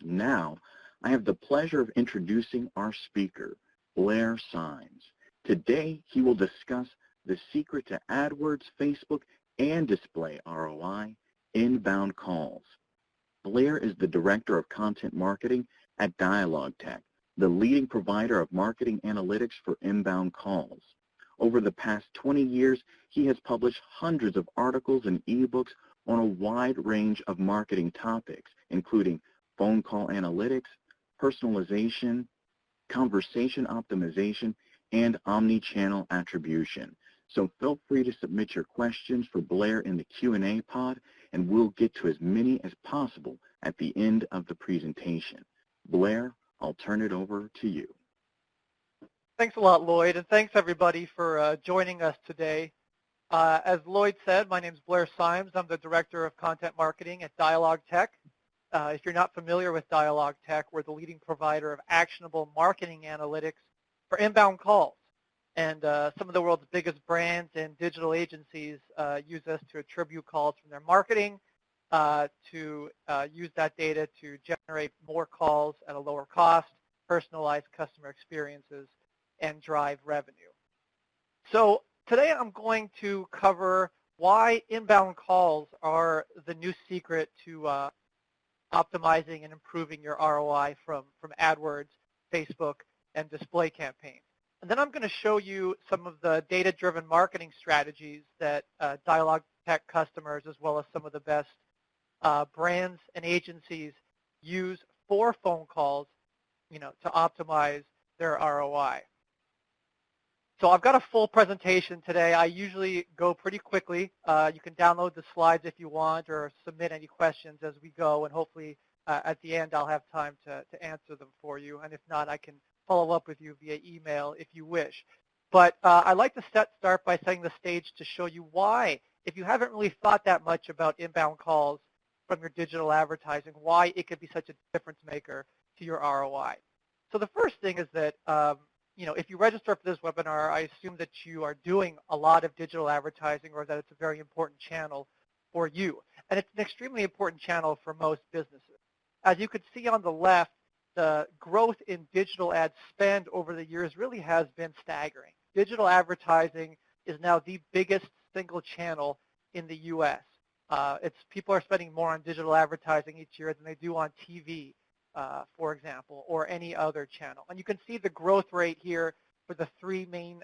Now, I have the pleasure of introducing our speaker, Blair Symes. Today, he will discuss the secret to AdWords, Facebook, and display ROI, inbound calls. Blair is the Director of Content Marketing at Dialog Tech, the leading provider of marketing analytics for inbound calls. Over the past 20 years, he has published hundreds of articles and ebooks on a wide range of marketing topics, including phone call analytics, personalization, conversation optimization, and omni-channel attribution. So feel free to submit your questions for Blair in the Q&A pod, and we'll get to as many as possible at the end of the presentation. Blair, I'll turn it over to you. Thanks a lot, Lloyd, and thanks everybody for joining us today. As Lloyd said, my name is Blair Symes. I'm the Director of Content Marketing at Dialog Tech. If you're not familiar with Dialog Tech, we're the leading provider of actionable marketing analytics for inbound calls. And some of the world's biggest brands and digital agencies use us to attribute calls from their marketing, to use that data to generate more calls at a lower cost, personalize customer experiences, and drive revenue. So today I'm going to cover why inbound calls are the new secret to optimizing and improving your ROI from AdWords, Facebook, and display campaigns. And then I'm going to show you some of the data-driven marketing strategies that Dialog Tech customers, as well as some of the best brands and agencies, use for phone calls, to optimize their ROI. So I've got a full presentation today. I usually go pretty quickly. You can download the slides if you want, or submit any questions as we go, and hopefully at the end I'll have time to answer them for you. And if not, I can follow up with you via email if you wish. But I'd like to start by setting the stage to show you why, if you haven't really thought that much about inbound calls from your digital advertising, why it could be such a difference maker to your ROI. So the first thing is that if you register for this webinar, I assume that you are doing a lot of digital advertising, or that it's a very important channel for you. And it's an extremely important channel for most businesses. As you can see on the left, the growth in digital ad spend over the years really has been staggering. Digital advertising is now the biggest single channel in the U.S. People are spending more on digital advertising each year than they do on TV, for example, or any other channel. And you can see the growth rate here for the three main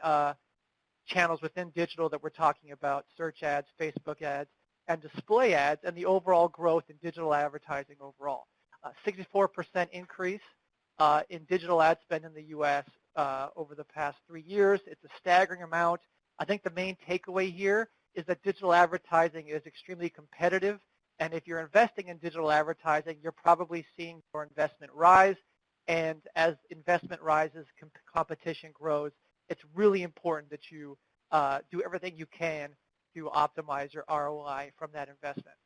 channels within digital that we're talking about: search ads, Facebook ads, and display ads, and the overall growth in digital advertising overall. 64% increase in digital ad spend in the U.S. Over the past 3 years. It's a staggering amount. I think the main takeaway here is that digital advertising is extremely competitive, and if you're investing in digital advertising, you're probably seeing your investment rise, and as investment rises, competition grows. It's really important that you do everything you can to optimize your ROI from that investment.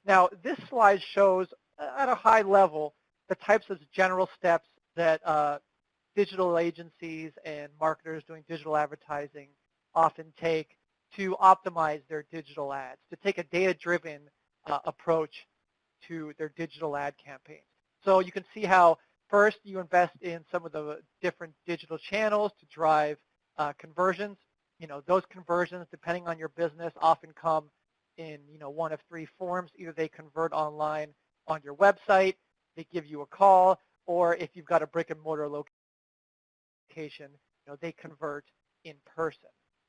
Now, this slide shows at a high level the types of general steps that digital agencies and marketers doing digital advertising often take to optimize their digital ads, to take a data-driven approach to their digital ad campaigns. So you can see how first you invest in some of the different digital channels to drive conversions. Those conversions, depending on your business, often come in one of three forms. Either they convert online on your website, they give you a call, or if you've got a brick and mortar location, they convert in person.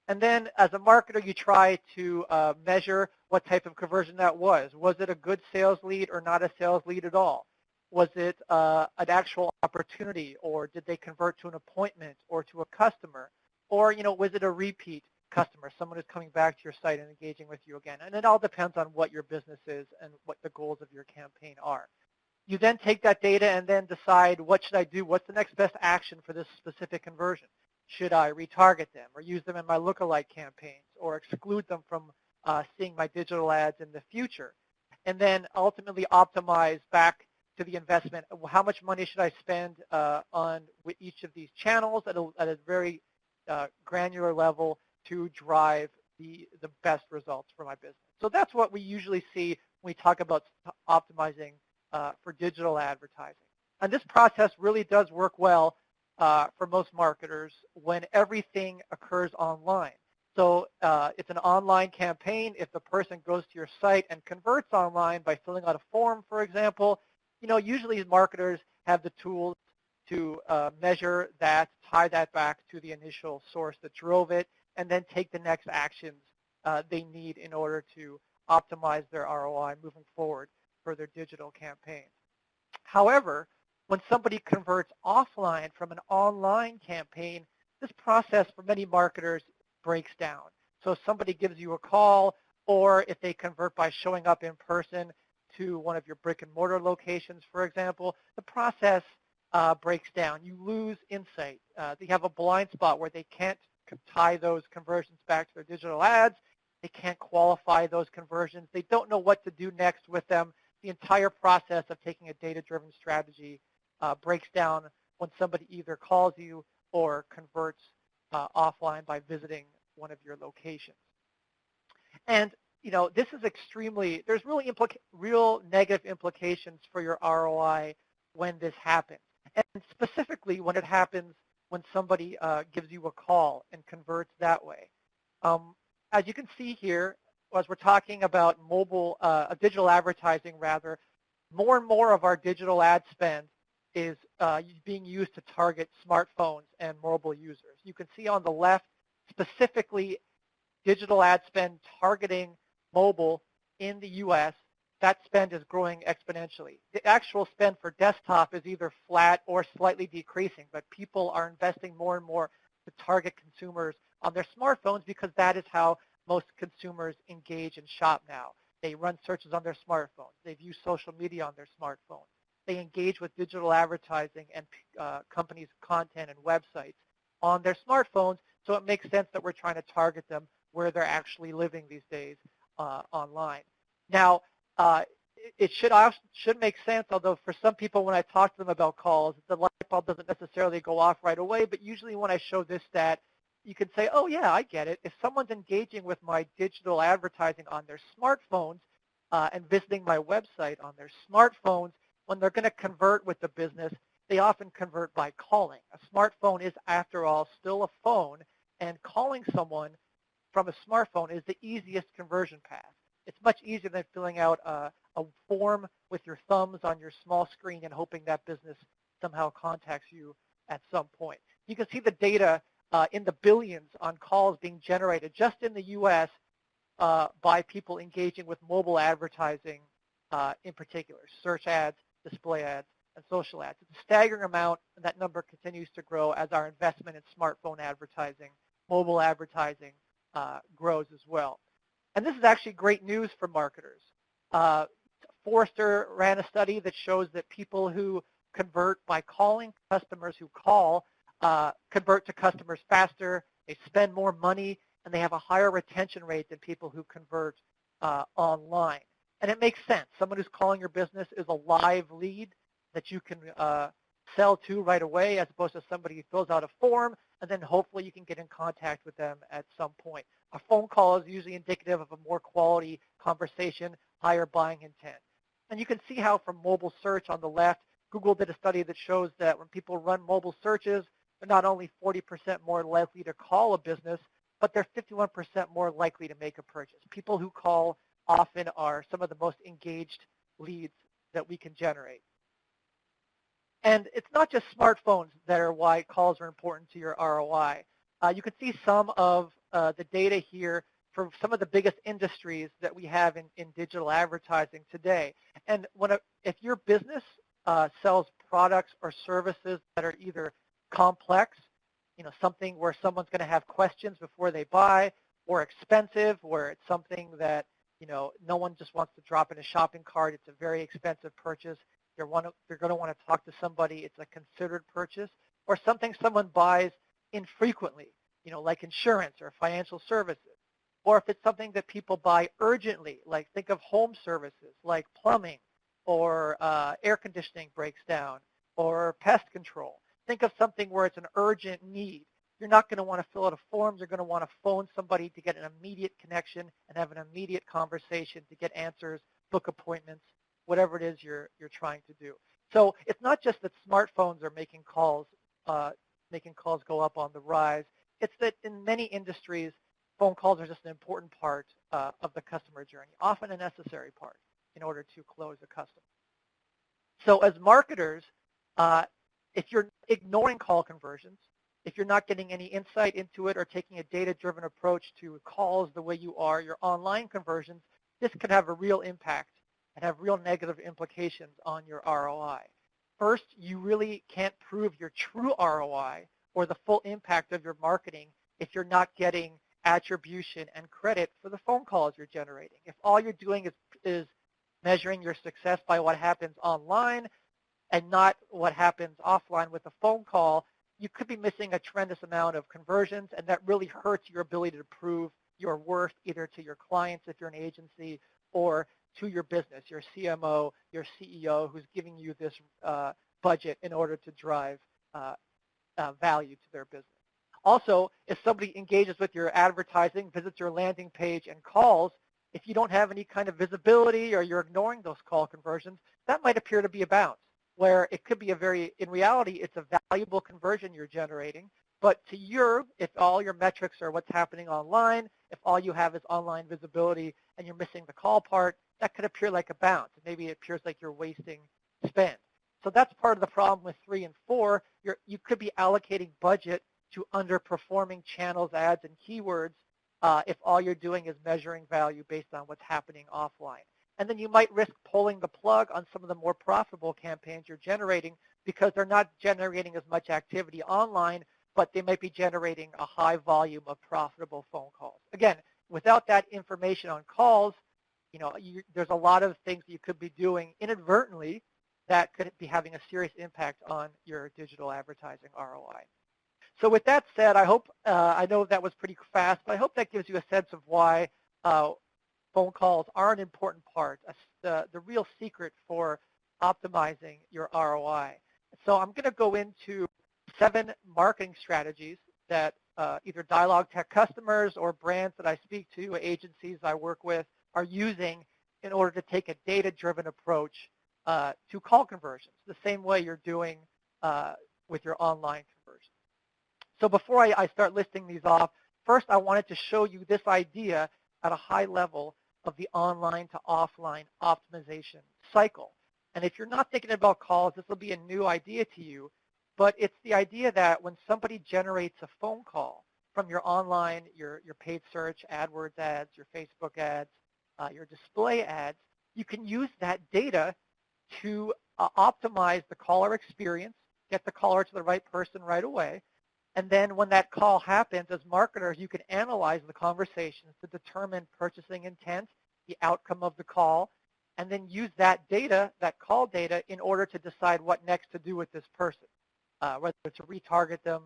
And then as a marketer, you try to measure what type of conversion that was. Was it a good sales lead or not a sales lead at all? Was it an actual opportunity, or did they convert to an appointment or to a customer? Or, was it a repeat customer, someone who's coming back to your site and engaging with you again? And it all depends on what your business is and what the goals of your campaign are. You then take that data and then decide, what should I do? What's the next best action for this specific conversion? Should I retarget them or use them in my lookalike campaigns, or exclude them from seeing my digital ads in the future? And then ultimately optimize back to the investment. How much money should I spend on with each of these channels at a very granular level to drive the best results for my business? So that's what we usually see when we talk about optimizing for digital advertising. And this process really does work well for most marketers when everything occurs online. So it's an online campaign. If the person goes to your site and converts online by filling out a form, for example, usually marketers have the tools to measure that, tie that back to the initial source that drove it, and then take the next actions they need in order to optimize their ROI moving forward for their digital campaigns. However, when somebody converts offline from an online campaign, this process for many marketers breaks down. So if somebody gives you a call, or if they convert by showing up in person to one of your brick and mortar locations, for example, the process breaks down. You lose insight. They have a blind spot where they can't tie those conversions back to their digital ads. They can't qualify those conversions. They don't know what to do next with them. The entire process of taking a data-driven strategy breaks down when somebody either calls you or converts offline by visiting one of your locations. And this is there's really real negative implications for your ROI when this happens. And specifically when it happens when somebody gives you a call and converts that way. As you can see here, as we're talking about mobile, digital advertising rather, more and more of our digital ad spend is being used to target smartphones and mobile users. You can see on the left, specifically digital ad spend targeting mobile in the U.S., that spend is growing exponentially. The actual spend for desktop is either flat or slightly decreasing, but people are investing more and more to target consumers on their smartphones because that is how most consumers engage and shop now. They run searches on their smartphones. They view social media on their smartphones. They engage with digital advertising and companies' content and websites on their smartphones, so it makes sense that we're trying to target them where they're actually living these days online. Now, it should make sense, although for some people when I talk to them about calls, the light bulb doesn't necessarily go off right away, but usually when I show this stat, you can say, oh yeah, I get it. If someone's engaging with my digital advertising on their smartphones and visiting my website on their smartphones, when they're going to convert with the business, they often convert by calling. A smartphone is, after all, still a phone, and calling someone from a smartphone is the easiest conversion path. It's much easier than filling out a form with your thumbs on your small screen and hoping that business somehow contacts you at some point. You can see the data in the billions on calls being generated just in the U.S. By people engaging with mobile advertising in particular, search ads, display ads, and social ads. It's a staggering amount, and that number continues to grow as our investment in smartphone advertising, mobile advertising grows as well. And this is actually great news for marketers. Forrester ran a study that shows that people who convert by calling, customers who call, convert to customers faster, they spend more money, and they have a higher retention rate than people who convert online. And it makes sense. Someone who's calling your business is a live lead that you can sell to right away, as opposed to somebody who fills out a form, and then hopefully you can get in contact with them at some point. A phone call is usually indicative of a more quality conversation, higher buying intent. And you can see how from mobile search on the left, Google did a study that shows that when people run mobile searches, they're not only 40% more likely to call a business, but they're 51% more likely to make a purchase. People who call often are some of the most engaged leads that we can generate. And it's not just smartphones that are why calls are important to your ROI. You can see some of the data here for some of the biggest industries that we have in digital advertising today. And if your business sells products or services that are either complex, something where someone's going to have questions before they buy, or expensive, where it's something that no one just wants to drop in a shopping cart. It's a very expensive purchase. They're going to want to talk to somebody. It's a considered purchase, or something someone buys infrequently, like insurance or financial services. Or if it's something that people buy urgently, like think of home services like plumbing or air conditioning breaks down or pest control. Think of something where it's an urgent need. You're not going to want to fill out a form. You're going to want to phone somebody to get an immediate connection and have an immediate conversation to get answers, book appointments, whatever it is you're trying to do. So it's not just that smartphones are making calls go up on the rise. It's that in many industries, phone calls are just an important part of the customer journey, often a necessary part in order to close a customer. So as marketers, if you're ignoring call conversions, if you're not getting any insight into it or taking a data-driven approach to calls the way you are, your online conversions, this could have a real impact and have real negative implications on your ROI. First, you really can't prove your true ROI or the full impact of your marketing if you're not getting attribution and credit for the phone calls you're generating. If all you're doing is measuring your success by what happens online and not what happens offline with a phone call, you could be missing a tremendous amount of conversions, and that really hurts your ability to prove your worth either to your clients if you're an agency or to your business, your CMO, your CEO who's giving you this budget in order to drive value to their business. Also, if somebody engages with your advertising, visits your landing page and calls, if you don't have any kind of visibility or you're ignoring those call conversions, that might appear to be a bounce, where it could be in reality, it's a valuable conversion you're generating. But to if all your metrics are what's happening online, if all you have is online visibility and you're missing the call part, that could appear like a bounce. Maybe it appears like you're wasting spend. So that's part of the problem with 3 and 4. You could be allocating budget to underperforming channels, ads, and keywords if all you're doing is measuring value based on what's happening offline. And then you might risk pulling the plug on some of the more profitable campaigns you're generating because they're not generating as much activity online, but they might be generating a high volume of profitable phone calls. Again, without that information on calls, there's a lot of things you could be doing inadvertently that could be having a serious impact on your digital advertising ROI. So with that said, I know that was pretty fast, but I hope that gives you a sense of why phone calls are an important part, the real secret for optimizing your ROI. So I'm going to go into 7 marketing strategies that either Dialogue Tech customers or brands that I speak to, agencies I work with, are using in order to take a data-driven approach to call conversions, the same way you're doing with your online conversions. So before I start listing these off, first I wanted to show you this idea at a high level of the online to offline optimization cycle. And if you're not thinking about calls, this will be a new idea to you, but it's the idea that when somebody generates a phone call from your online, your paid search, AdWords ads, your Facebook ads, your display ads, you can use that data to optimize the caller experience, get the caller to the right person right away, and then when that call happens, as marketers, you can analyze the conversations to determine purchasing intent, the outcome of the call, and then use that data, that call data, in order to decide what next to do with this person, whether to retarget them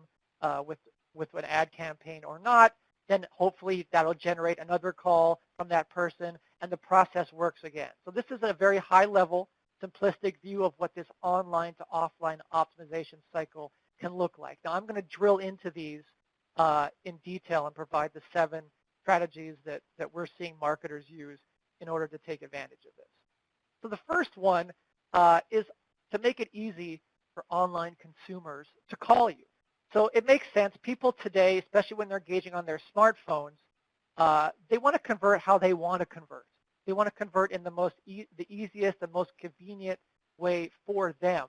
with an ad campaign or not. Then hopefully that'll generate another call from that person, and the process works again. So this is a very high-level, simplistic view of what this online to offline optimization cycle can look like. Now I'm going to drill into these in detail and provide the 7 strategies that we're seeing marketers use in order to take advantage of this. So the first one is to make it easy for online consumers to call you. So it makes sense. People today, especially when they're engaging on their smartphones, they want to convert how they want to convert. They want to convert in the easiest and most convenient way for them.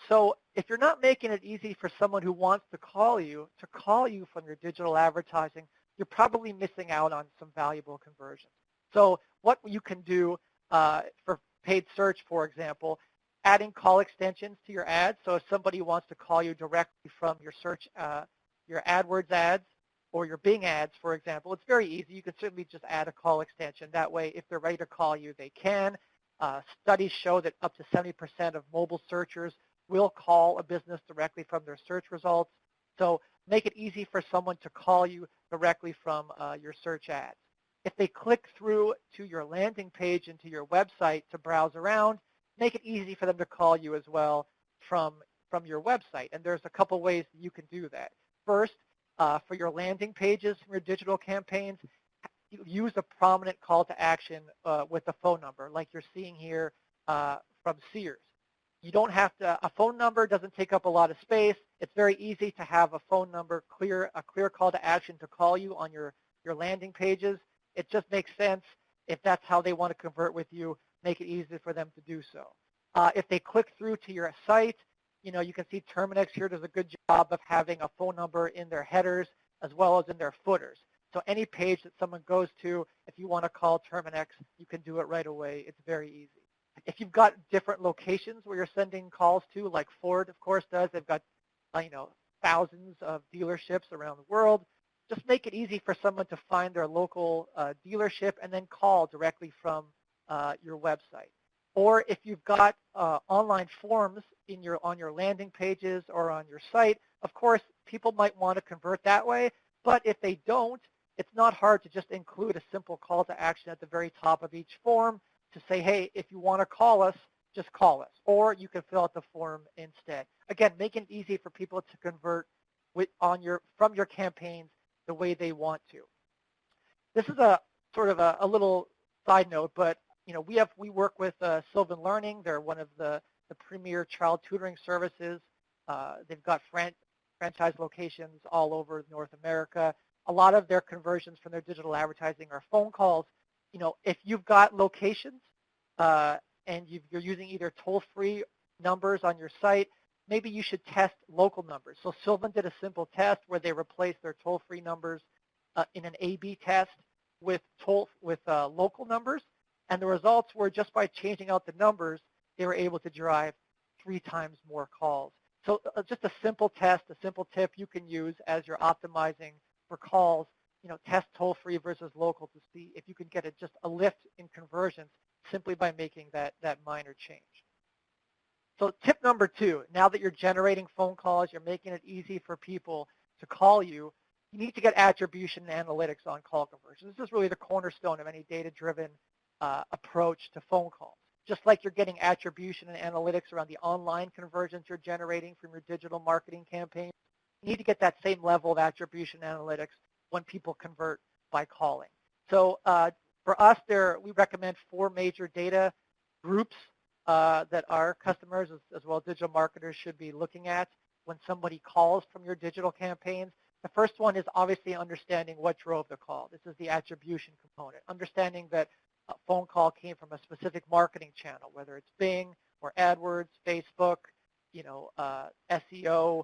So if you're not making it easy for someone who wants to call you from your digital advertising, you're probably missing out on some valuable conversions. So what you can do for paid search, for example, adding call extensions to your ads. So if somebody wants to call you directly from your search, your AdWords ads or your Bing ads, for example, it's very easy. You can certainly just add a call extension. That way, if they're ready to call you, they can. Studies show that up to 70% of mobile searchers will call a business directly from their search results. So make it easy for someone to call you directly from your search ads. If they click through to your landing page and to your website to browse around, make it easy for them to call you as well from your website. And there's a couple ways that you can do that. First, for your landing pages from your digital campaigns, use a prominent call to action with a phone number like you're seeing here from Sears. You don't have to, a phone number doesn't take up a lot of space. It's very easy to have a phone number a clear call to action to call you on your landing pages. It just makes sense if that's how they want to convert with you, make it easy for them to do so. If they click through to your site, you can see Terminix here does a good job of having a phone number in their headers as well as in their footers. So any page that someone goes to, if you want to call Terminix, you can do it right away. It's very easy. If you've got different locations where you're sending calls to, like Ford, of course, does, they've got, thousands of dealerships around the world, just make it easy for someone to find their local dealership and then call directly from your website. Or if you've got online forms on your landing pages or on your site, of course, people might want to convert that way. But if they don't, it's not hard to just include a simple call to action at the very top of each form to say, hey, if you want to call us, just call us. Or you can fill out the form instead. Again, making it easy for people to convert from your campaigns the way they want to. This is a sort of a little side note, but we work with Sylvan Learning. They're one of the premier child tutoring services. They've got franchise locations all over North America. A lot of their conversions from their digital advertising are phone calls. If you've got locations and you're using either toll-free numbers on your site, maybe you should test local numbers. So Sylvan did a simple test where they replaced their toll-free numbers in an A/B test with local numbers, and the results were just by changing out the numbers, they were able to drive 3 times more calls. So just a simple test, a simple tip you can use as you're optimizing for calls. Test toll-free versus local to see if you can get just a lift in conversions simply by making that minor change. So tip number 2, now that you're generating phone calls, you're making it easy for people to call you, you need to get attribution and analytics on call conversions. This is really the cornerstone of any data-driven approach to phone calls. Just like you're getting attribution and analytics around the online conversions you're generating from your digital marketing campaign, you need to get that same level of attribution analytics when people convert by calling. So for us, we recommend 4 major data groups that our customers as well as digital marketers should be looking at when somebody calls from your digital campaigns. The first one is obviously understanding what drove the call. This is the attribution component, understanding that a phone call came from a specific marketing channel, whether it's Bing or AdWords, Facebook, SEO,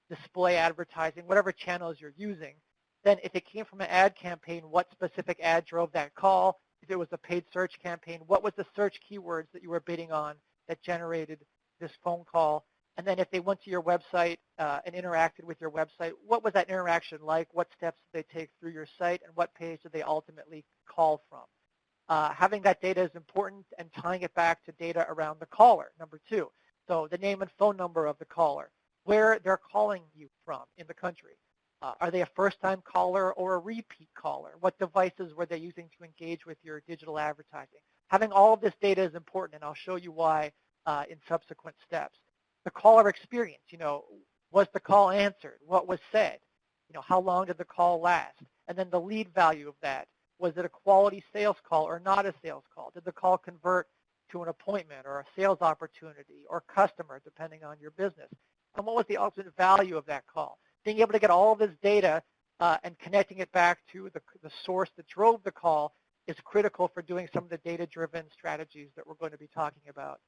display advertising, whatever channels you're using. Then if it came from an ad campaign, what specific ad drove that call? If it was a paid search campaign, what was the search keywords that you were bidding on that generated this phone call? And then if they went to your website and interacted with your website, what was that interaction like? What steps did they take through your site? And what page did they ultimately call from? Having that data is important, and tying it back to data around the caller, number 2. So the name and phone number of the caller, where they're calling you from in the country. Are they a first-time caller or a repeat caller? What devices were they using to engage with your digital advertising? Having all of this data is important, and I'll show you why in subsequent steps. The caller experience, was the call answered? What was said? How long did the call last? And then the lead value of that. Was it a quality sales call or not a sales call? Did the call convert to an appointment or a sales opportunity or customer, depending on your business? And what was the ultimate value of that call? Being able to get all of this data and connecting it back to the source that drove the call is critical for doing some of the data-driven strategies that we're going to be talking about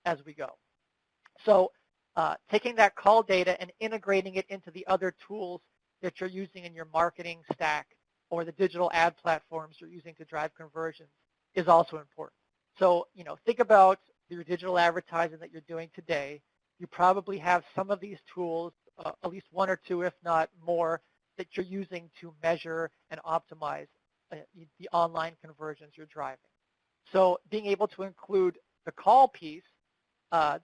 as we go. So taking that call data and integrating it into the other tools that you're using in your marketing stack or the digital ad platforms you're using to drive conversions is also important. So, think about your digital advertising that you're doing today. You probably have some of these tools, at least 1 or 2, if not more, that you're using to measure and optimize the online conversions you're driving. So being able to include the call piece,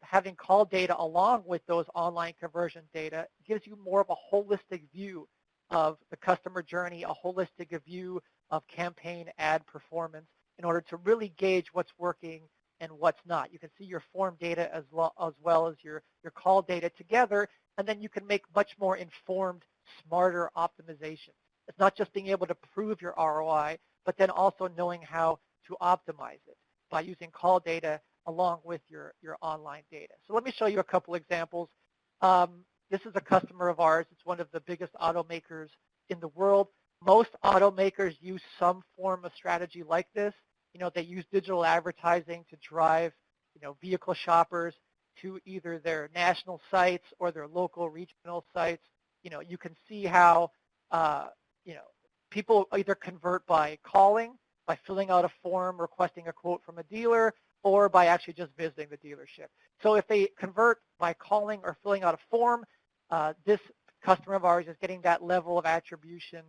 having call data along with those online conversion data gives you more of a holistic view of the customer journey, a holistic view of campaign ad performance in order to really gauge what's working and what's not. You can see your form data as well as your call data together, and then you can make much more informed, smarter optimizations. It's not just being able to prove your ROI, but then also knowing how to optimize it by using call data along with your online data. So let me show you a couple examples. This is a customer of ours. It's one of the biggest automakers in the world. Most automakers use some form of strategy like this. They use digital advertising to drive, vehicle shoppers to either their national sites or their local regional sites. You can see how, people either convert by calling, by filling out a form requesting a quote from a dealer, or by actually just visiting the dealership. So if they convert by calling or filling out a form, this customer of ours is getting that level of attribution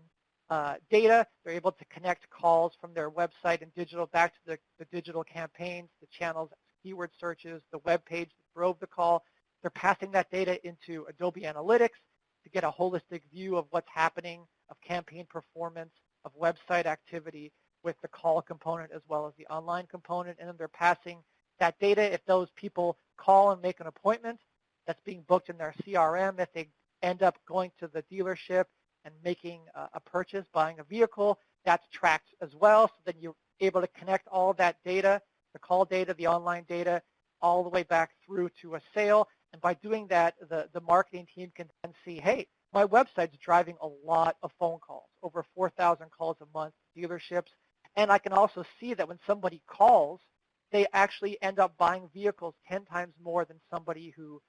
data. They're able to connect calls from their website and digital back to the digital campaigns, the channels, keyword searches, the web page that drove the call. They're passing that data into Adobe Analytics to get a holistic view of what's happening, of campaign performance, of website activity with the call component as well as the online component. And then they're passing that data if those people call and make an appointment that's being booked in their CRM, if they end up going to the dealership and making a purchase, buying a vehicle, that's tracked as well. So then you're able to connect all of that data, the call data, the online data, all the way back through to a sale. And by doing that, the marketing team can then see, hey, my website's driving a lot of phone calls, over 4,000 calls a month to dealerships. And I can also see that when somebody calls, they actually end up buying vehicles 10 times more than somebody who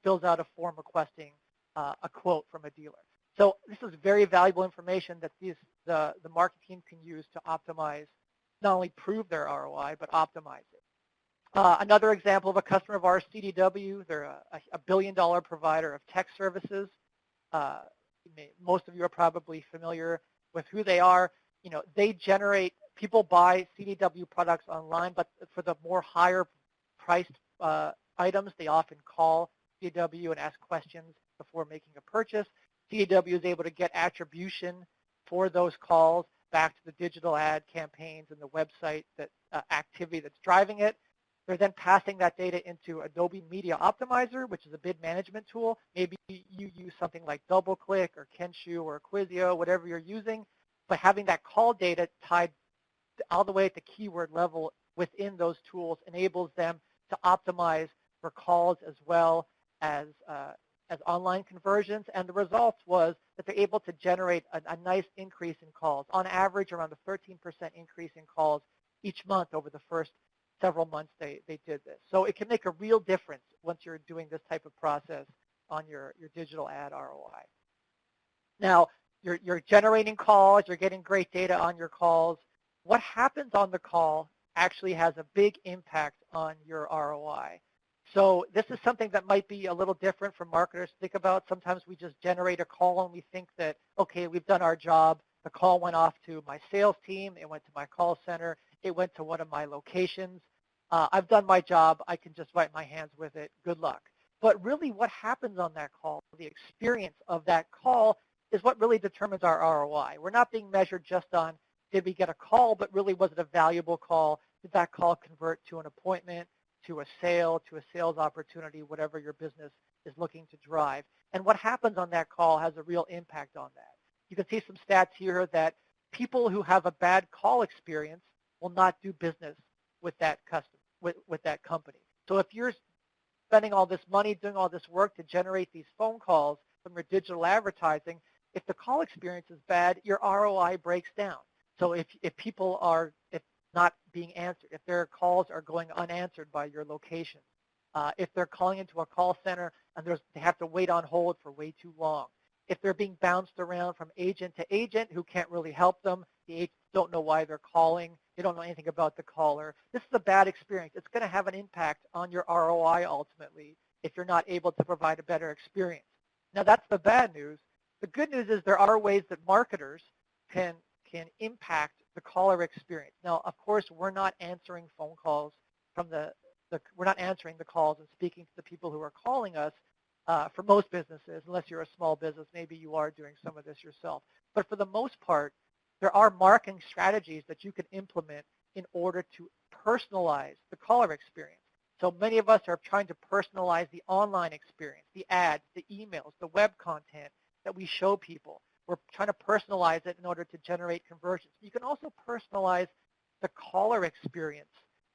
fills out a form requesting a quote from a dealer. So this is very valuable information that the marketing team can use to optimize, not only prove their ROI, but optimize it. Another example of a customer of ours, CDW, they're a billion-dollar provider of tech services. Most of you are probably familiar with who they are. They generate, people buy CDW products online, but for the more higher priced items, they often call CDW and ask questions before making a purchase. CDW is able to get attribution for those calls back to the digital ad campaigns and the website activity that's driving it. They're then passing that data into Adobe Media Optimizer, which is a bid management tool. Maybe you use something like DoubleClick or Kensho or Quizio, whatever you're using, but having that call data tied all the way at the keyword level within those tools enables them to optimize for calls as well as online conversions. And the results was that they're able to generate a nice increase in calls, on average around a 13% increase in calls each month over the first several months they did this. So it can make a real difference once you're doing this type of process on your digital ad ROI. Now, you're generating calls, you're getting great data on your calls. What happens on the call actually has a big impact on your ROI. So this is something that might be a little different for marketers to think about. Sometimes we just generate a call and we think that, okay, we've done our job. The call went off to my sales team. It went to my call center. It went to one of my locations. I've done my job. I can just wipe my hands with it. Good luck. But really what happens on that call, the experience of that call, is what really determines our ROI. We're not being measured just on did we get a call, but really was it a valuable call? Did that call convert to an appointment, to a sale, to a sales opportunity, whatever your business is looking to drive? And what happens on that call has a real impact on that. You can see some stats here that people who have a bad call experience will not do business with that customer, with that company. So if you're spending all this money, doing all this work to generate these phone calls from your digital advertising, if the call experience is bad, your ROI breaks down. So if people are not being answered, if their calls are going unanswered by your location, if they're calling into a call center and they have to wait on hold for way too long, if they're being bounced around from agent to agent who can't really help them, the agents don't know why they're calling, they don't know anything about the caller, this is a bad experience. It's going to have an impact on your ROI ultimately if you're not able to provide a better experience. Now that's the bad news. The good news is there are ways that marketers can impact the caller experience. Now, of course, we're not answering phone calls from we're not answering the calls and speaking to the people who are calling us for most businesses, unless you're a small business. Maybe you are doing some of this yourself. But for the most part, there are marketing strategies that you can implement in order to personalize the caller experience. So many of us are trying to personalize the online experience, the ads, the emails, the web content that we show people. We're trying to personalize it in order to generate conversions. You can also personalize the caller experience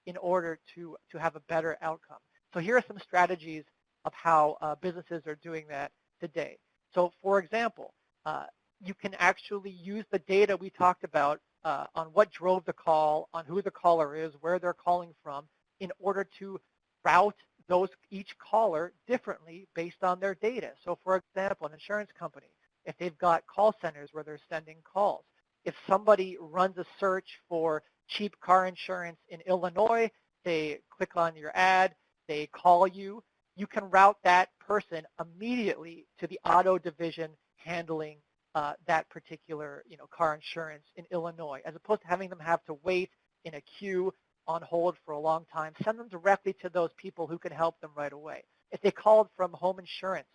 in order to have a better outcome. So here are some strategies of how businesses are doing that today. So for example, you can actually use the data we talked about on what drove the call, on who the caller is, where they're calling from, in order to route each caller differently based on their data. So for example, an insurance company, if they've got call centers where they're sending calls, if somebody runs a search for cheap car insurance in Illinois, they click on your ad, they call you, you can route that person immediately to the auto division handling that particular car insurance in Illinois, as opposed to having them have to wait in a queue on hold for a long time. Send them directly to those people who can help them right away. If they called from home insurance,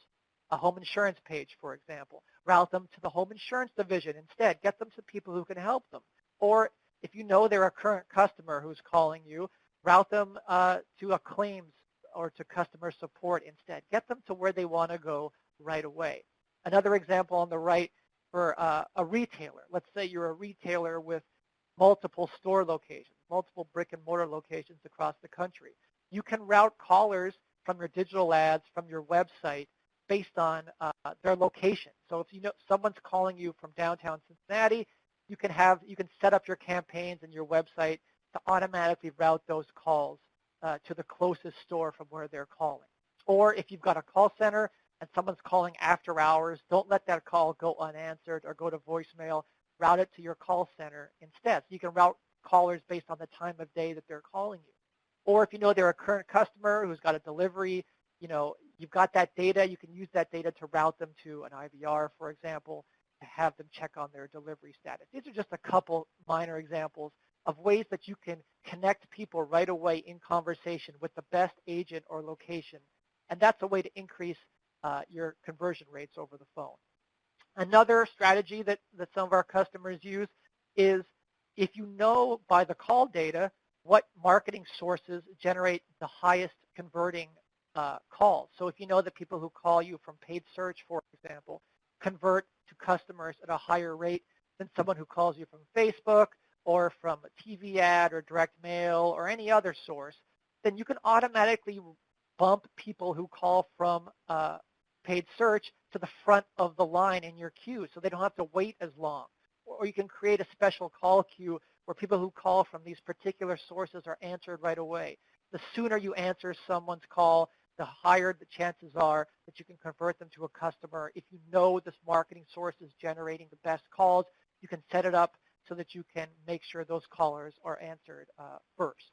a home insurance page, for example, route them to the home insurance division instead. Get them to people who can help them. Or if you know they're a current customer who's calling you, route them to a claims or to customer support instead. Get them to where they want to go right away. Another example on the right for a retailer. Let's say you're a retailer with multiple store locations, multiple brick and mortar locations across the country. You can route callers from your digital ads, from your website, based on their location. So if you know someone's calling you from downtown Cincinnati, you can set up your campaigns and your website to automatically route those calls to the closest store from where they're calling. Or if you've got a call center and someone's calling after hours, don't let that call go unanswered or go to voicemail. Route it to your call center instead. So you can route callers based on the time of day that they're calling you. Or if you know they're a current customer who's got a delivery, you've got that data, you can use that data to route them to an IVR, for example, to have them check on their delivery status. These are just a couple minor examples of ways that you can connect people right away in conversation with the best agent or location. And that's a way to increase your conversion rates over the phone. Another strategy that some of our customers use is if you know by the call data what marketing sources generate the highest converting calls. So if you know that people who call you from paid search, for example, convert to customers at a higher rate than someone who calls you from Facebook or from a TV ad or direct mail or any other source, then you can automatically bump people who call from paid search to the front of the line in your queue so they don't have to wait as long. Or you can create a special call queue where people who call from these particular sources are answered right away. The sooner you answer someone's call, the higher the chances are that you can convert them to a customer. If you know this marketing source is generating the best calls, you can set it up so that you can make sure those callers are answered first.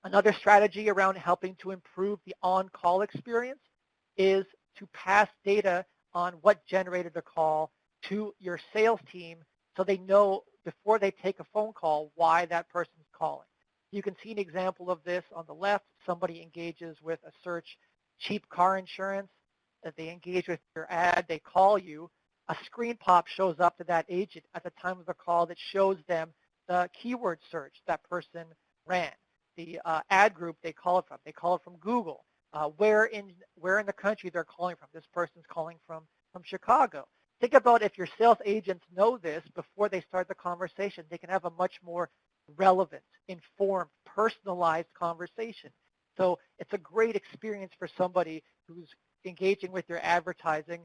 Another strategy around helping to improve the on-call experience is to pass data on what generated a call to your sales team so they know before they take a phone call why that person's calling. You can see an example of this on the left. Somebody engages with a search, cheap car insurance, that they engage with your ad, they call you. A screen pop shows up to that agent at the time of the call that shows them the keyword search that person ran, the ad group they call it from. They call it from Google. Where in the country they're calling from. This person's calling from Chicago. Think about if your sales agents know this before they start the conversation, they can have a much more relevant, informed, personalized conversation. So it's a great experience for somebody who's engaging with your advertising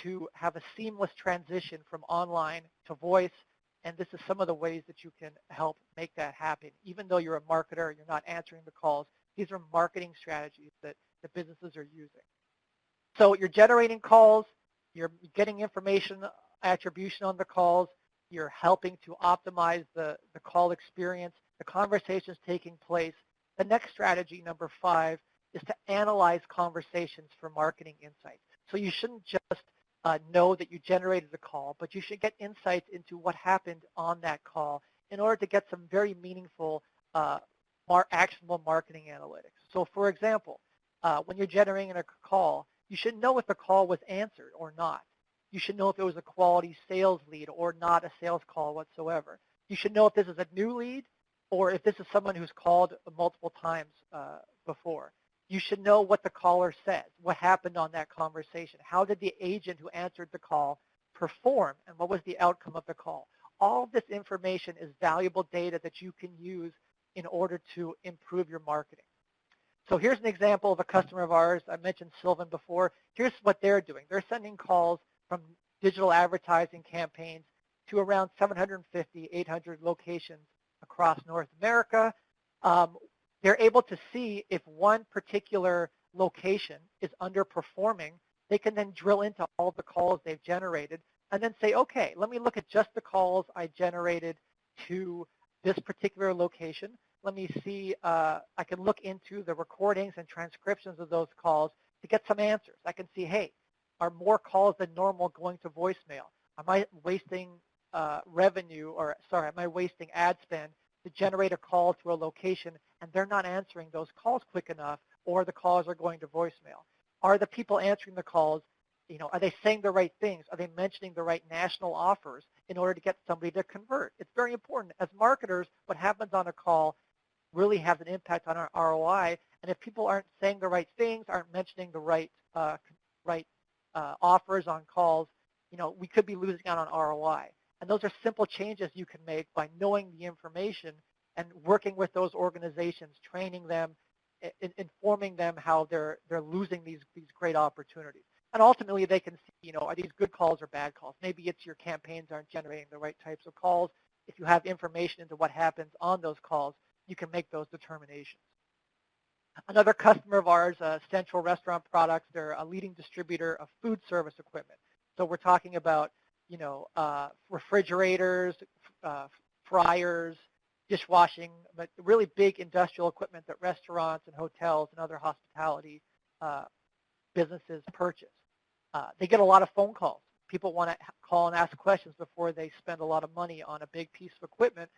to have a seamless transition from online to voice. And this is some of the ways that you can help make that happen. Even though you're a marketer, you're not answering the calls. These are marketing strategies that the businesses are using. So you're generating calls, you're getting information attribution on the calls, you're helping to optimize the call experience, the conversations taking place. The next strategy, number 5, is to analyze conversations for marketing insights. So you shouldn't just know that you generated a call, but you should get insights into what happened on that call in order to get some very meaningful actionable marketing analytics. So for example, when you're generating a call, you should know if the call was answered or not. You should know if it was a quality sales lead or not a sales call whatsoever. You should know if this is a new lead or if this is someone who's called multiple times before. You should know what the caller said, what happened on that conversation. How did the agent who answered the call perform, and what was the outcome of the call? All of this information is valuable data that you can use in order to improve your marketing. So here's an example of a customer of ours. I mentioned Sylvan before. Here's what they're doing. They're sending calls from digital advertising campaigns to around 750, 800 locations across North America. They're able to see if one particular location is underperforming. They can then drill into all the calls they've generated and then say, okay, let me look at just the calls I generated to this particular location. Let me see, I can look into the recordings and transcriptions of those calls to get some answers. I can see, hey, are more calls than normal going to voicemail? Am I wasting revenue, or sorry, am I wasting ad spend to generate a call to a location and they're not answering those calls quick enough, or the calls are going to voicemail? Are the people answering the calls, are they saying the right things? Are they mentioning the right national offers in order to get somebody to convert? It's very important. As marketers, what happens on a call really has an impact on our ROI, and if people aren't saying the right things, aren't mentioning the right offers on calls, we could be losing out on ROI. And those are simple changes you can make by knowing the information and working with those organizations, training them, informing them how they're losing these great opportunities. And ultimately, they can see, are these good calls or bad calls? Maybe it's your campaigns aren't generating the right types of calls. If you have information into what happens on those calls, you can make those determinations. Another customer of ours, Central Restaurant Products, they're a leading distributor of food service equipment. So we're talking about, refrigerators, fryers, dishwashing, but really big industrial equipment that restaurants and hotels and other hospitality businesses purchase. They get a lot of phone calls. People want to call and ask questions before they spend a lot of money on a big piece of equipment.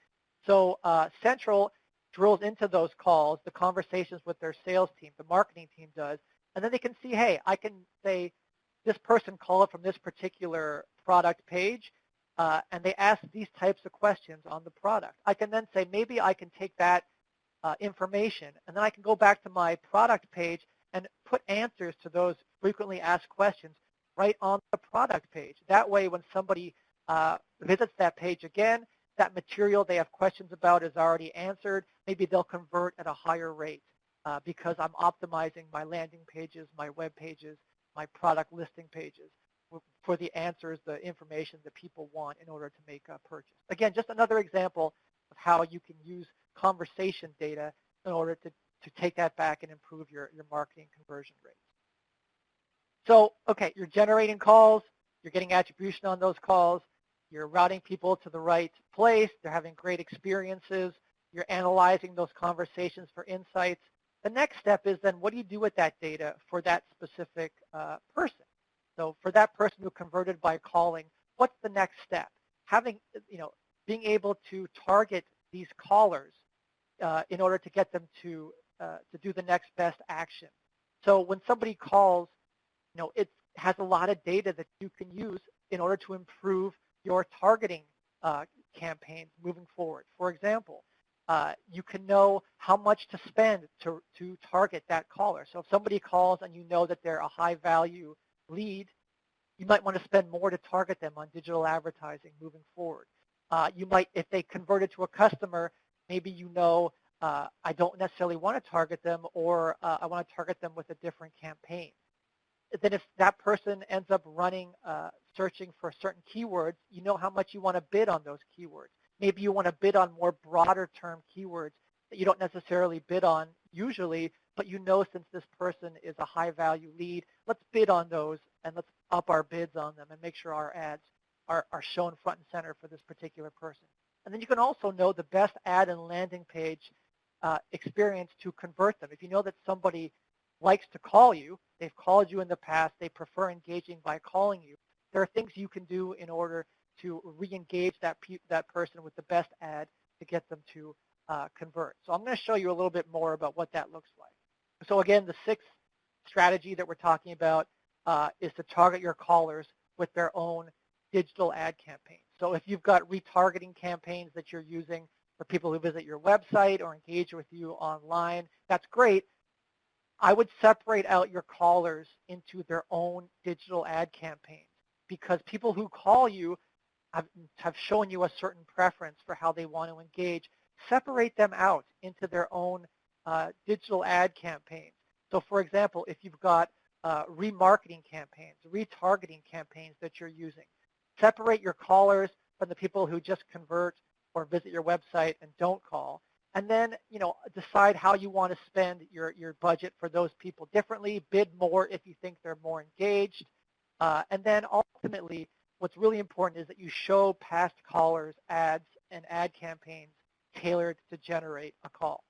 So Central drills into those calls, the conversations with their sales team, the marketing team does, and then they can see, hey, I can say this person called from this particular product page, and they ask these types of questions on the product. I can then say, maybe I can take that information, and then I can go back to my product page and put answers to those frequently asked questions right on the product page. That way, when somebody visits that page again, that material they have questions about is already answered. Maybe they'll convert at a higher rate because I'm optimizing my landing pages, my web pages, my product listing pages for the answers, the information that people want in order to make a purchase. Again, just another example of how you can use conversation data in order to take that back and improve your marketing conversion rates. So, okay, you're generating calls, you're getting attribution on those calls, you're routing people to the right place, they're having great experiences, you're analyzing those conversations for insights. The next step is then what do you do with that data for that specific person? So for that person who converted by calling, what's the next step? Being able to target these callers in order to get them to do the next best action. So when somebody calls, it has a lot of data that you can use in order to improve your targeting campaigns moving forward. For example, you can know how much to spend to target that caller. So if somebody calls and you know that they're a high value lead, you might want to spend more to target them on digital advertising moving forward. You might, if they converted to a customer, maybe I don't necessarily want to target them, or I want to target them with a different campaign. Then if that person ends up running, searching for certain keywords, you know how much you want to bid on those keywords. Maybe you want to bid on more broader term keywords that you don't necessarily bid on usually, but since this person is a high value lead, let's bid on those and let's up our bids on them and make sure our ads are shown front and center for this particular person. And then you can also know the best ad and landing page experience to convert them. If you know that somebody likes to call you, they've called you in the past, they prefer engaging by calling you, there are things you can do in order to re-engage that person with the best ad to get them to convert. So I'm going to show you a little bit more about what that looks like. So again, the sixth strategy that we're talking about is to target your callers with their own digital ad campaigns. So if you've got retargeting campaigns that you're using for people who visit your website or engage with you online, that's great. I would separate out your callers into their own digital ad campaigns, because people who call you have shown you a certain preference for how they want to engage. separate them out into their own digital ad campaigns. So for example, if you've got remarketing campaigns, retargeting campaigns that you're using, separate your callers from the people who just convert or visit your website and don't call. And then, decide how you want to spend your budget for those people differently, bid more if you think they're more engaged. And then ultimately, what's really important is that you show past callers ads and ad campaigns tailored to generate a call.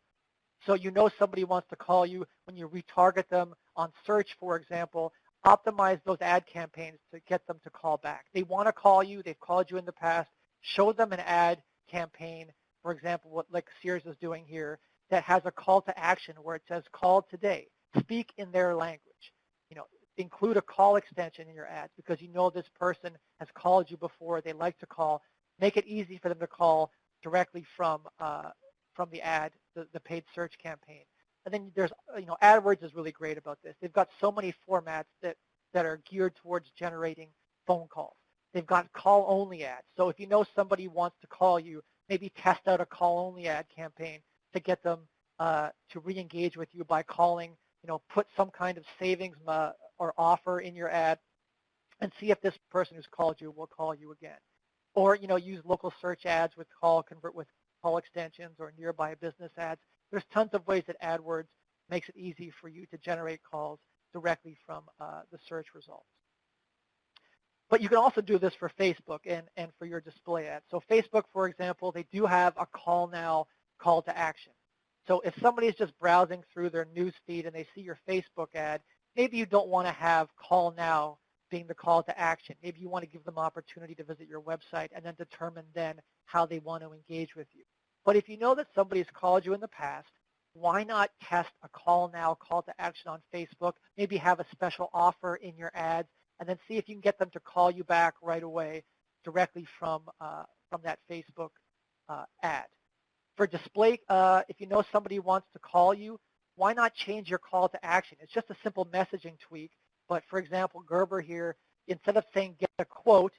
So somebody wants to call you when you retarget them on search, for example, optimize those ad campaigns to get them to call back. They want to call you. They've called you in the past. Show them an ad campaign, for example, what like Sears is doing here, that has a call to action where it says call today. Speak in their language. Include a call extension in your ads because this person has called you before. They like to call. Make it easy for them to call directly from the ad, the paid search campaign. And then there's, AdWords is really great about this. They've got so many formats that are geared towards generating phone calls. They've got call-only ads. So if somebody wants to call you, maybe test out a call-only ad campaign to get them to re-engage with you by calling, put some kind of savings or offer in your ad and see if this person who's called you will call you again. Or, use local search ads with convert with call extensions or nearby business ads. There's tons of ways that AdWords makes it easy for you to generate calls directly from the search results. But you can also do this for Facebook and for your display ads. So Facebook, for example, they do have a call now call to action. So if somebody is just browsing through their news feed and they see your Facebook ad, maybe you don't want to have call now being the call to action. Maybe you want to give them opportunity to visit your website and then determine then how they want to engage with you. But if you know that somebody has called you in the past, why not test a call now call to action on Facebook, maybe have a special offer in your ads, and then see if you can get them to call you back right away directly from that Facebook ad. For display, if somebody wants to call you, why not change your call to action? It's just a simple messaging tweak. But for example, Gerber here, instead of saying get a quote,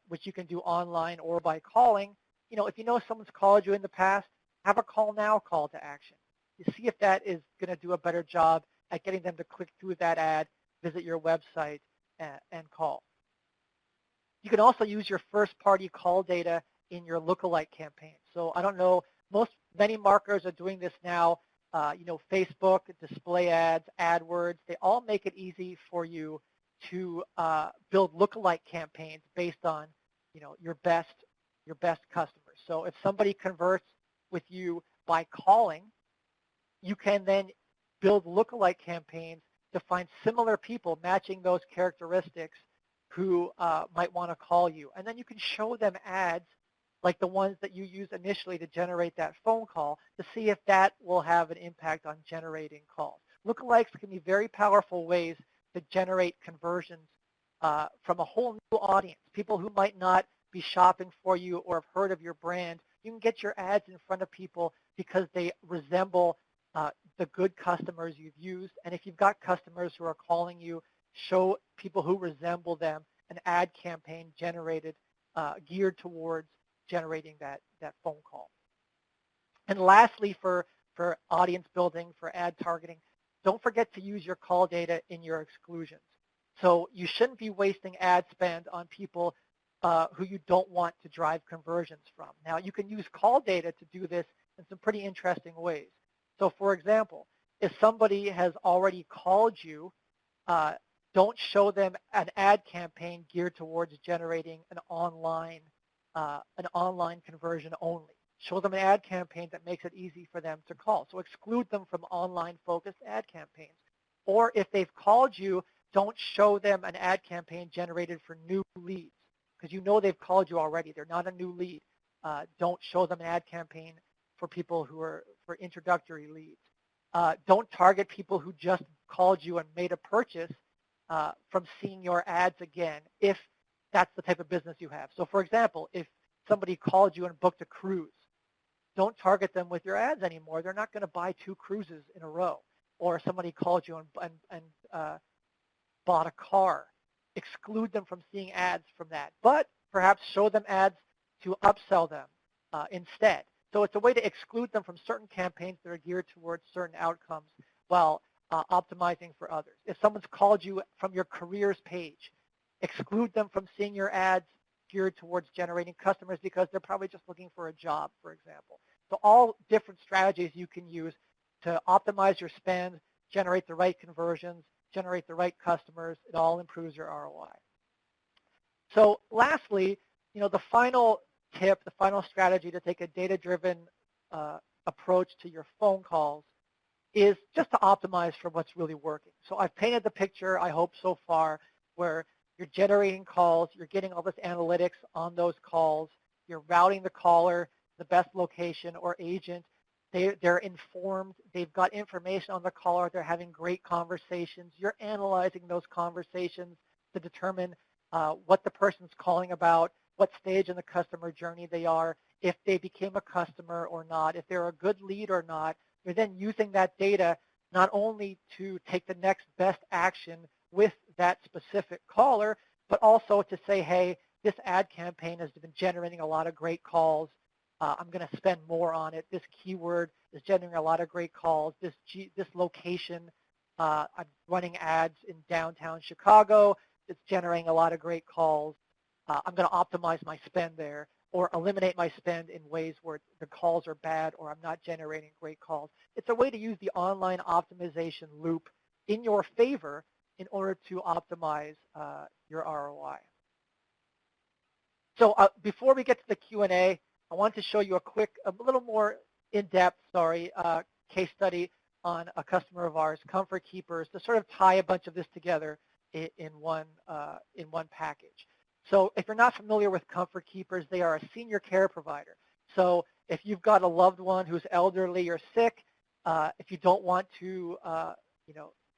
which you can do online or by calling, if someone's called you in the past, have a call now call to action. You see if that is going to do a better job at getting them to click through that ad, visit your website, and call. You can also use your first-party call data in your lookalike campaign. So I don't know, many marketers are doing this now. Facebook, display ads, AdWords, they all make it easy for you to build lookalike campaigns based on, your best customers. So if somebody converts with you by calling, you can then build lookalike campaigns to find similar people matching those characteristics who might want to call you. And then you can show them ads like the ones that you use initially to generate that phone call to see if that will have an impact on generating calls. Lookalikes can be very powerful ways to generate conversions from a whole new audience, people who might not be shopping for you or have heard of your brand. You can get your ads in front of people because they resemble the good customers you've used. And if you've got customers who are calling you, show people who resemble them an ad campaign generated, geared towards generating that phone call. And lastly, for audience building, for ad targeting, don't forget to use your call data in your exclusions. So you shouldn't be wasting ad spend on people who you don't want to drive conversions from. Now, you can use call data to do this in some pretty interesting ways. So for example, if somebody has already called you, don't show them an ad campaign geared towards generating an online conversion only. Show them an ad campaign that makes it easy for them to call. So exclude them from online-focused ad campaigns. Or if they've called you, don't show them an ad campaign generated for new leads because they've called you already. They're not a new lead. Don't show them an ad campaign for people who are for introductory leads. Don't target people who just called you and made a purchase from seeing your ads again if that's the type of business you have. So for example, if somebody called you and booked a cruise, don't target them with your ads anymore. They're not going to buy 2 cruises in a row. Or somebody called you and bought a car. Exclude them from seeing ads from that. But perhaps show them ads to upsell them instead. So it's a way to exclude them from certain campaigns that are geared towards certain outcomes while optimizing for others. If someone's called you from your careers page, exclude them from seeing your ads geared towards generating customers because they're probably just looking for a job, for example. So all different strategies you can use to optimize your spend, generate the right conversions, generate the right customers. It all improves your ROI. So lastly, the final tip, the final strategy to take a data-driven approach to your phone calls is just to optimize for what's really working. So I've painted the picture, I hope so far, where you're generating calls, you're getting all this analytics on those calls, you're routing the caller, the best location or agent. They're informed, they've got information on the caller, they're having great conversations, you're analyzing those conversations to determine what the person's calling about, what stage in the customer journey they are, if they became a customer or not, if they're a good lead or not. You're then using that data not only to take the next best action with that specific caller, but also to say, hey, this ad campaign has been generating a lot of great calls. I'm going to spend more on it. This keyword is generating a lot of great calls. This location, I'm running ads in downtown Chicago. It's generating a lot of great calls. I'm going to optimize my spend there or eliminate my spend in ways where the calls are bad or I'm not generating great calls. It's a way to use the online optimization loop in your favor in order to optimize your ROI. So before we get to the Q&A, I want to show you a little more in-depth, case study on a customer of ours, Comfort Keepers, to sort of tie a bunch of this together in one package. So if you're not familiar with Comfort Keepers, they are a senior care provider. So if you've got a loved one who's elderly or sick, if you don't want to,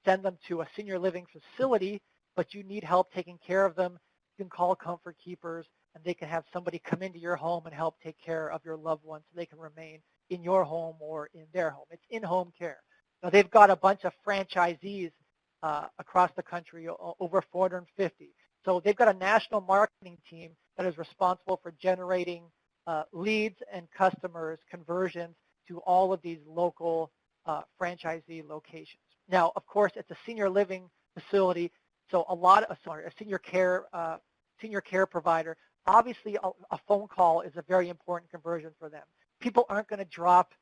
send them to a senior living facility, but you need help taking care of them, you can call Comfort Keepers, and they can have somebody come into your home and help take care of your loved one so they can remain in your home or in their home. It's in-home care. Now, they've got a bunch of franchisees across the country, over 450. So they've got a national marketing team that is responsible for generating leads and customers, conversions to all of these local franchisee locations. Now, of course, it's a senior living facility, so a senior care provider. Obviously, a phone call is a very important conversion for them. People aren't going to drop,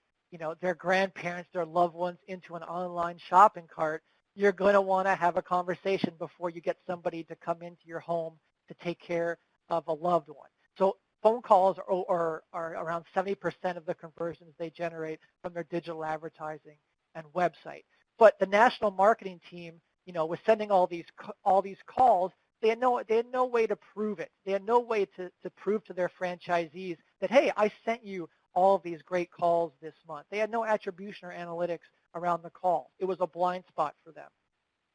their grandparents, their loved ones into an online shopping cart. You're going to want to have a conversation before you get somebody to come into your home to take care of a loved one. So phone calls are around 70% of the conversions they generate from their digital advertising and website. But the national marketing team, was sending all these calls. They had no way to prove it. They had no way to prove to their franchisees that, hey, I sent you all of these great calls this month. They had no attribution or analytics around the call. It was a blind spot for them.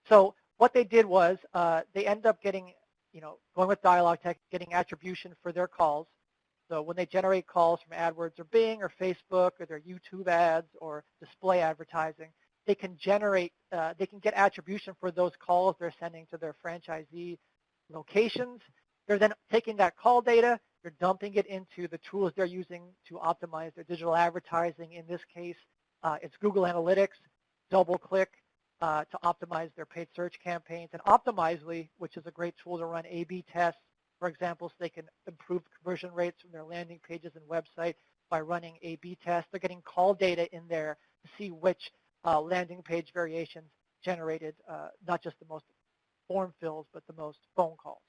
So what they did was they ended up getting, going with Dialogue Tech, getting attribution for their calls. So when they generate calls from AdWords or Bing or Facebook or their YouTube ads or display advertising, they can get attribution for those calls they're sending to their franchisee locations. They're then taking that call data, they're dumping it into the tools they're using to optimize their digital advertising. In this case, it's Google Analytics, DoubleClick to optimize their paid search campaigns, and Optimizely, which is a great tool to run A/B tests, for example, so they can improve conversion rates from their landing pages and website by running A/B tests. They're getting call data in there to see which landing page variations generated not just the most form fills, but the most phone calls.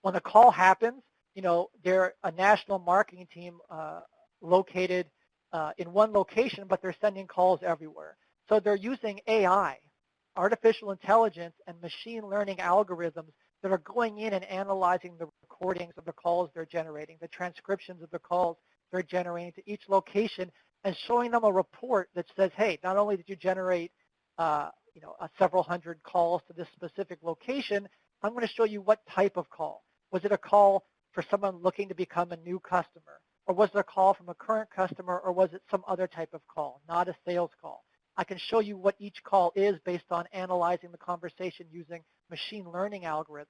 When a call happens, they're a national marketing team located in one location, but they're sending calls everywhere. So they're using AI, artificial intelligence, and machine learning algorithms that are going in and analyzing the recordings of the calls they're generating, the transcriptions of the calls they're generating to each location, and showing them a report that says, hey, not only did you generate several hundred calls to this specific location, I'm going to show you what type of call. Was it a call for someone looking to become a new customer? Or was it a call from a current customer, or was it some other type of call, not a sales call? I can show you what each call is based on analyzing the conversation using machine learning algorithms.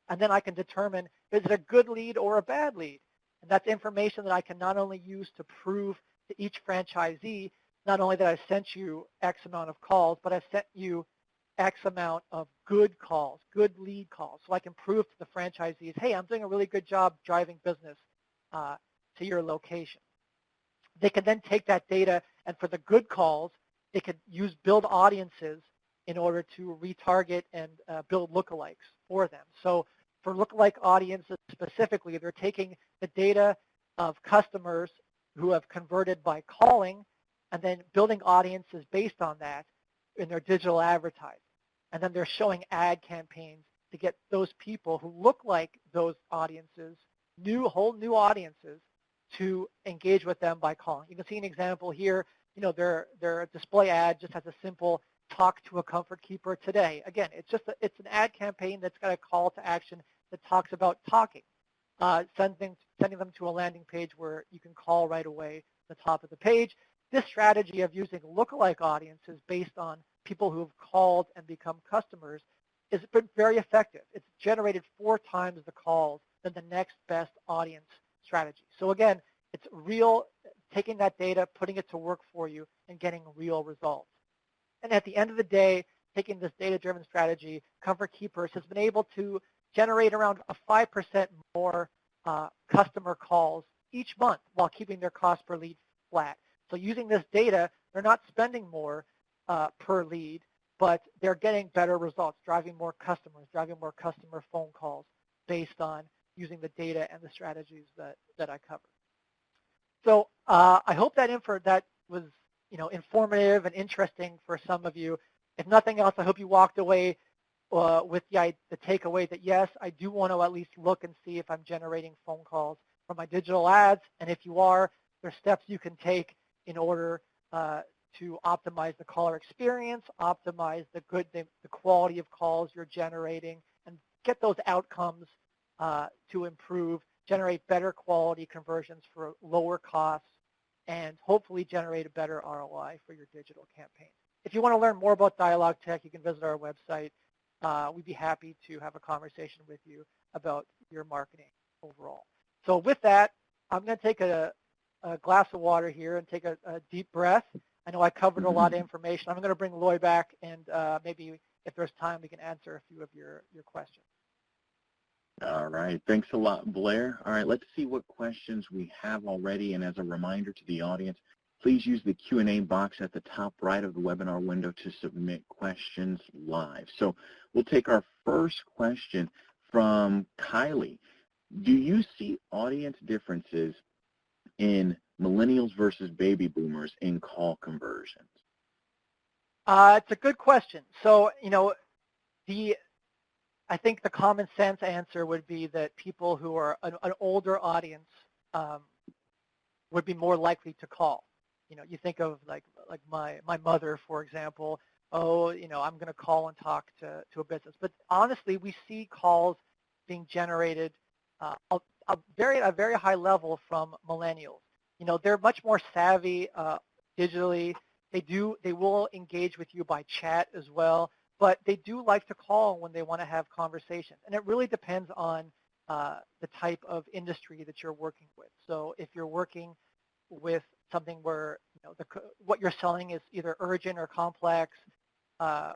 And then I can determine, is it a good lead or a bad lead? And that's information that I can not only use to prove to each franchisee, not only that I sent you X amount of calls, but I sent you X amount of good calls, good lead calls. So I can prove to the franchisees, hey, I'm doing a really good job driving business to your location. They can then take that data, and for the good calls, they could use build audiences in order to retarget and build lookalikes for them. So for lookalike audiences specifically, they're taking the data of customers who have converted by calling and then building audiences based on that in their digital advertising. And then they're showing ad campaigns to get those people who look like those audiences, whole new audiences, to engage with them by calling. You can see an example here. You know, their display ad just has a simple talk to a comfort keeper today. Again, it's an ad campaign that's got a call to action that talks about talking, sending them to a landing page where you can call right away at the top of the page. This strategy of using lookalike audiences based on people who have called and become customers has been very effective. It's generated 4 times the calls than the next best audience strategy. So again, it's real, taking that data, putting it to work for you, and getting real results. And at the end of the day, taking this data-driven strategy, Comfort Keepers has been able to generate around a 5% more customer calls each month while keeping their cost per lead flat. So using this data, they're not spending more per lead, but they're getting better results, driving more customers, driving more customer phone calls based on using the data and the strategies that I covered. So I hope that was informative and interesting for some of you. If nothing else, I hope you walked away with the takeaway that yes, I do want to at least look and see if I'm generating phone calls from my digital ads, and if you are, there's steps you can take in order to optimize the caller experience, optimize the quality of calls you're generating, and get those outcomes to improve, generate better quality conversions for lower costs, and hopefully generate a better ROI for your digital campaign. If you want to learn more about Dialogue Tech, you can visit our website. We'd be happy to have a conversation with you about your marketing overall. So with that, I'm going to take a glass of water here and take a deep breath. I know I covered a lot of information. I'm going to bring Lloyd back, and maybe if there's time, we can answer a few of your questions. All right. Thanks a lot, Blair. All right, let's see what questions we have already. And as a reminder to the audience, please use the Q&A box at the top right of the webinar window to submit questions live. So we'll take our first question from Kylie. Do you see audience differences in millennials versus baby boomers in call conversions? It's a good question. So, I think the common sense answer would be that people who are an older audience would be more likely to call. You think of like my mother, for example. Oh, I'm going to call and talk to a business. But honestly, we see calls being generated at a very high level from millennials. They're much more savvy digitally. They will engage with you by chat as well. But they do like to call when they want to have conversations. And it really depends on the type of industry that you're working with. So if you're working with something where what you're selling is either urgent or complex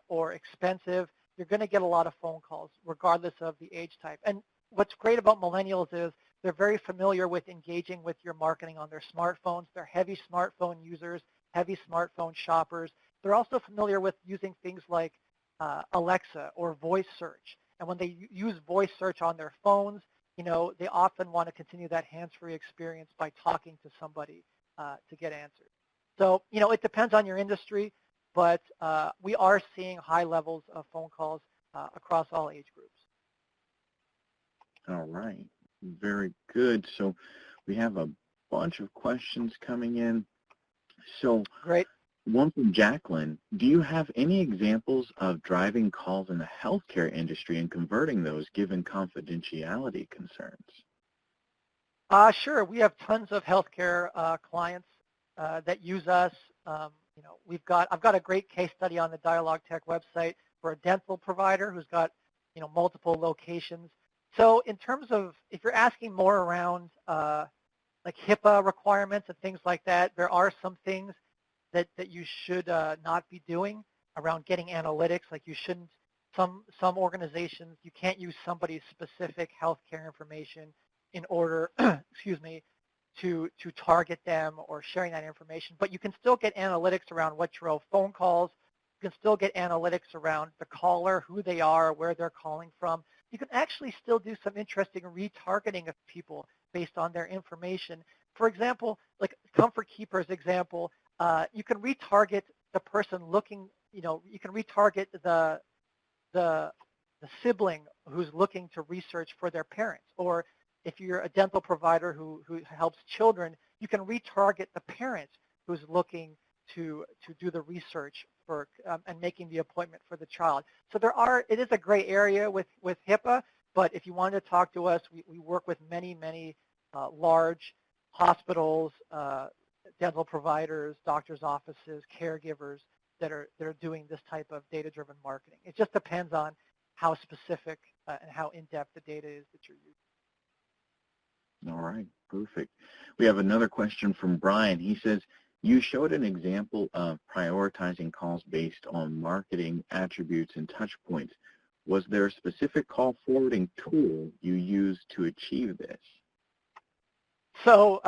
or expensive, you're going to get a lot of phone calls regardless of the age type. And what's great about millennials is they're very familiar with engaging with your marketing on their smartphones. They're heavy smartphone users, heavy smartphone shoppers. They're also familiar with using things like Alexa or voice search. And when they use voice search on their phones, they often want to continue that hands-free experience by talking to somebody to get answers. So, it depends on your industry, but we are seeing high levels of phone calls across all age groups. All right. Very good. So we have a bunch of questions coming in. So great. One from Jacqueline. Do you have any examples of driving calls in the healthcare industry and converting those given confidentiality concerns? Sure. We have tons of healthcare clients that use us. I've got a great case study on the Dialogue Tech website for a dental provider who's got multiple locations. So in terms of, if you're asking more around like HIPAA requirements and things like that, there are some things that you should not be doing around getting analytics. Like you shouldn't, some organizations, you can't use somebody's specific healthcare information in order, excuse me, to target them or sharing that information. But you can still get analytics around what drove phone calls. You can still get analytics around the caller, who they are, where they're calling from. You can actually still do some interesting retargeting of people based on their information. For example, like Comfort Keeper's example, you can retarget the person looking, you can retarget the sibling who's looking to research for their parents. Or if you're a dental provider who helps children, you can retarget the parent who's looking to do the research for and making the appointment for the child. So it is a gray area with HIPAA, but if you want to talk to us, we work with many large hospitals, dental providers, doctors' offices, caregivers that are doing this type of data-driven marketing. It just depends on how specific and how in-depth the data is that you're using. All right, perfect. We have another question from Brian. He says, you showed an example of prioritizing calls based on marketing attributes and touch points. Was there a specific call forwarding tool you used to achieve this? So,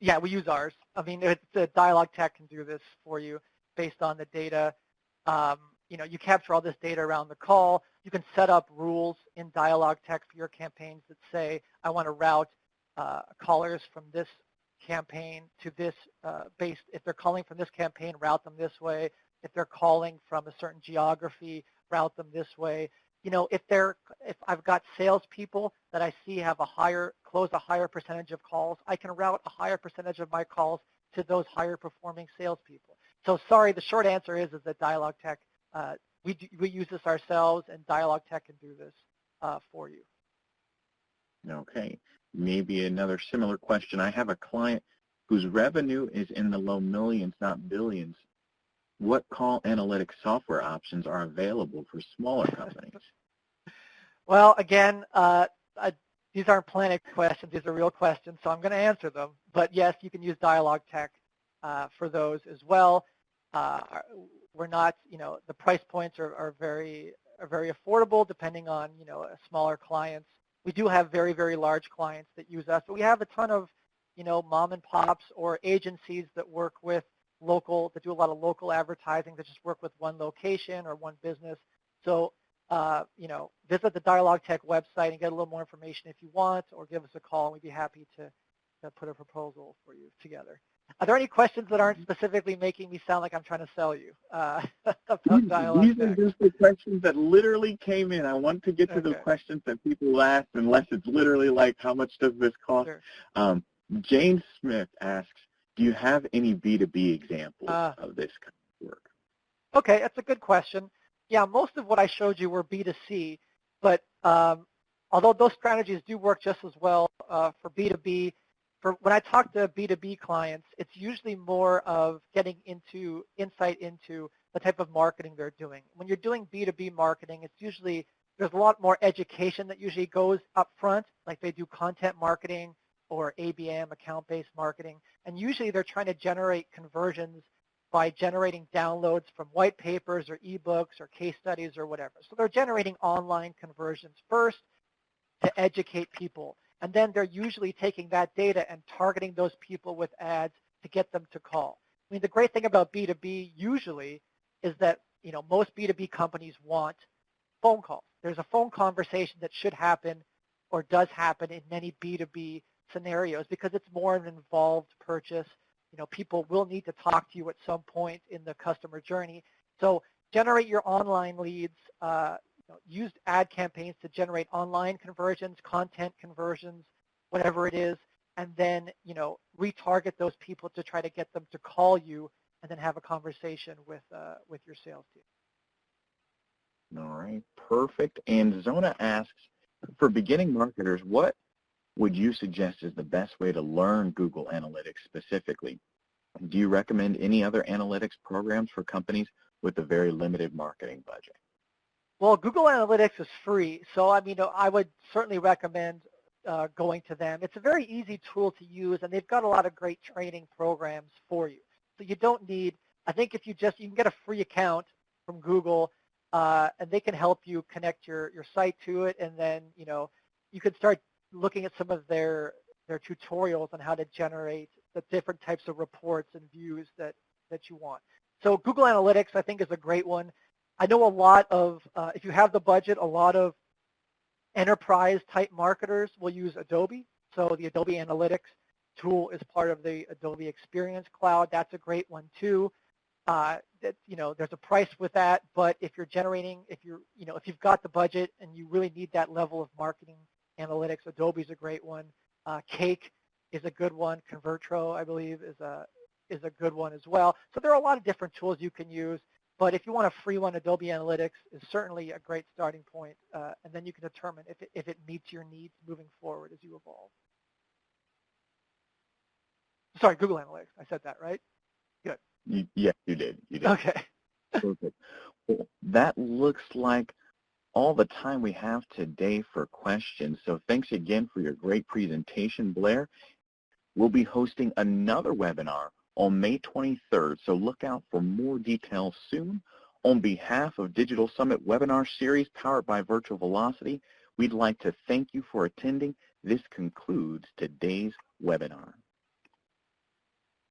yeah, we use ours. I mean, the Dialogue Tech can do this for you based on the data. You capture all this data around the call. You can set up rules in Dialogue Tech for your campaigns that say, I want to route callers from this campaign to this if they're calling from this campaign, route them this way. If they're calling from a certain geography, route them this way. If I've got salespeople that I see have close a higher percentage of calls, I can route a higher percentage of my calls to those higher performing salespeople. So sorry, the short answer is that Dialogue Tech, we use this ourselves, and Dialogue Tech can do this for you. Okay, maybe another similar question. I have a client whose revenue is in the low millions, not billions. What call analytics software options are available for smaller companies? Well, again, these aren't planning questions. These are real questions, so I'm going to answer them. But yes, you can use Dialogue Tech for those as well. We're not, the price points are very affordable depending on, smaller clients. We do have very, very large clients that use us, but we have a ton of, mom and pops or agencies that work with that do a lot of local advertising, that just work with one location or one business. So, visit the Dialogue Tech website and get a little more information if you want, or give us a call, and we'd be happy to put a proposal for you together. Are there any questions that aren't specifically making me sound like I'm trying to sell you about Dialogue These Tech? are just the questions that literally came in. I want to get to the questions that people ask, unless it's literally like, how much does this cost? Sure. Jane Smith asks, do you have any B2B examples of this kind of work? Okay, that's a good question. Yeah, most of what I showed you were B2C, but although those strategies do work just as well for B2B, when I talk to B2B clients, it's usually more of getting insight into the type of marketing they're doing. When you're doing B2B marketing, it's usually, there's a lot more education that usually goes up front, like they do content marketing or ABM, account-based marketing, and usually they're trying to generate conversions by generating downloads from white papers or ebooks or case studies or whatever. So they're generating online conversions first to educate people. And then they're usually taking that data and targeting those people with ads to get them to call. I mean, the great thing about B2B usually is that, most B2B companies want phone calls. There's a phone conversation that should happen or does happen in many B2B scenarios because it's more of an involved purchase. People will need to talk to you at some point in the customer journey. So generate your online leads, use ad campaigns to generate online conversions, content conversions, whatever it is, and then, retarget those people to try to get them to call you and then have a conversation with your sales team. All right, perfect. And Zona asks, for beginning marketers, what would you suggest is the best way to learn Google Analytics specifically? Do you recommend any other analytics programs for companies with a very limited marketing budget? Well, Google Analytics is free, so I would certainly recommend going to them. It's a very easy tool to use, and they've got a lot of great training programs for you. So you don't need, I think if you can get a free account from Google, and they can help you connect your site to it, and then, you could start looking at some of their tutorials on how to generate the different types of reports and views that you want. So Google Analytics, I think, is a great one. I know a lot of, if you have the budget, a lot of enterprise type marketers will use Adobe. So the Adobe Analytics tool is part of the Adobe Experience Cloud. That's a great one too. There's a price with that, but if you're generating, if you've got the budget and you really need that level of marketing analytics, Adobe's a great one. Cake is a good one. Convertro, I believe, is a good one as well. So there are a lot of different tools you can use, but if you want a free one, Adobe Analytics is certainly a great starting point, and then you can determine if it meets your needs moving forward as you evolve. Sorry, Google Analytics. I said that, right? Good. Yes, you did. Okay. Perfect. Well, that looks like all the time we have today for questions. So thanks again for your great presentation, Blair. We'll be hosting another webinar on May 23rd, so look out for more details soon. On behalf of Digital Summit Webinar Series powered by Virtual Velocity, we'd like to thank you for attending. This concludes today's webinar.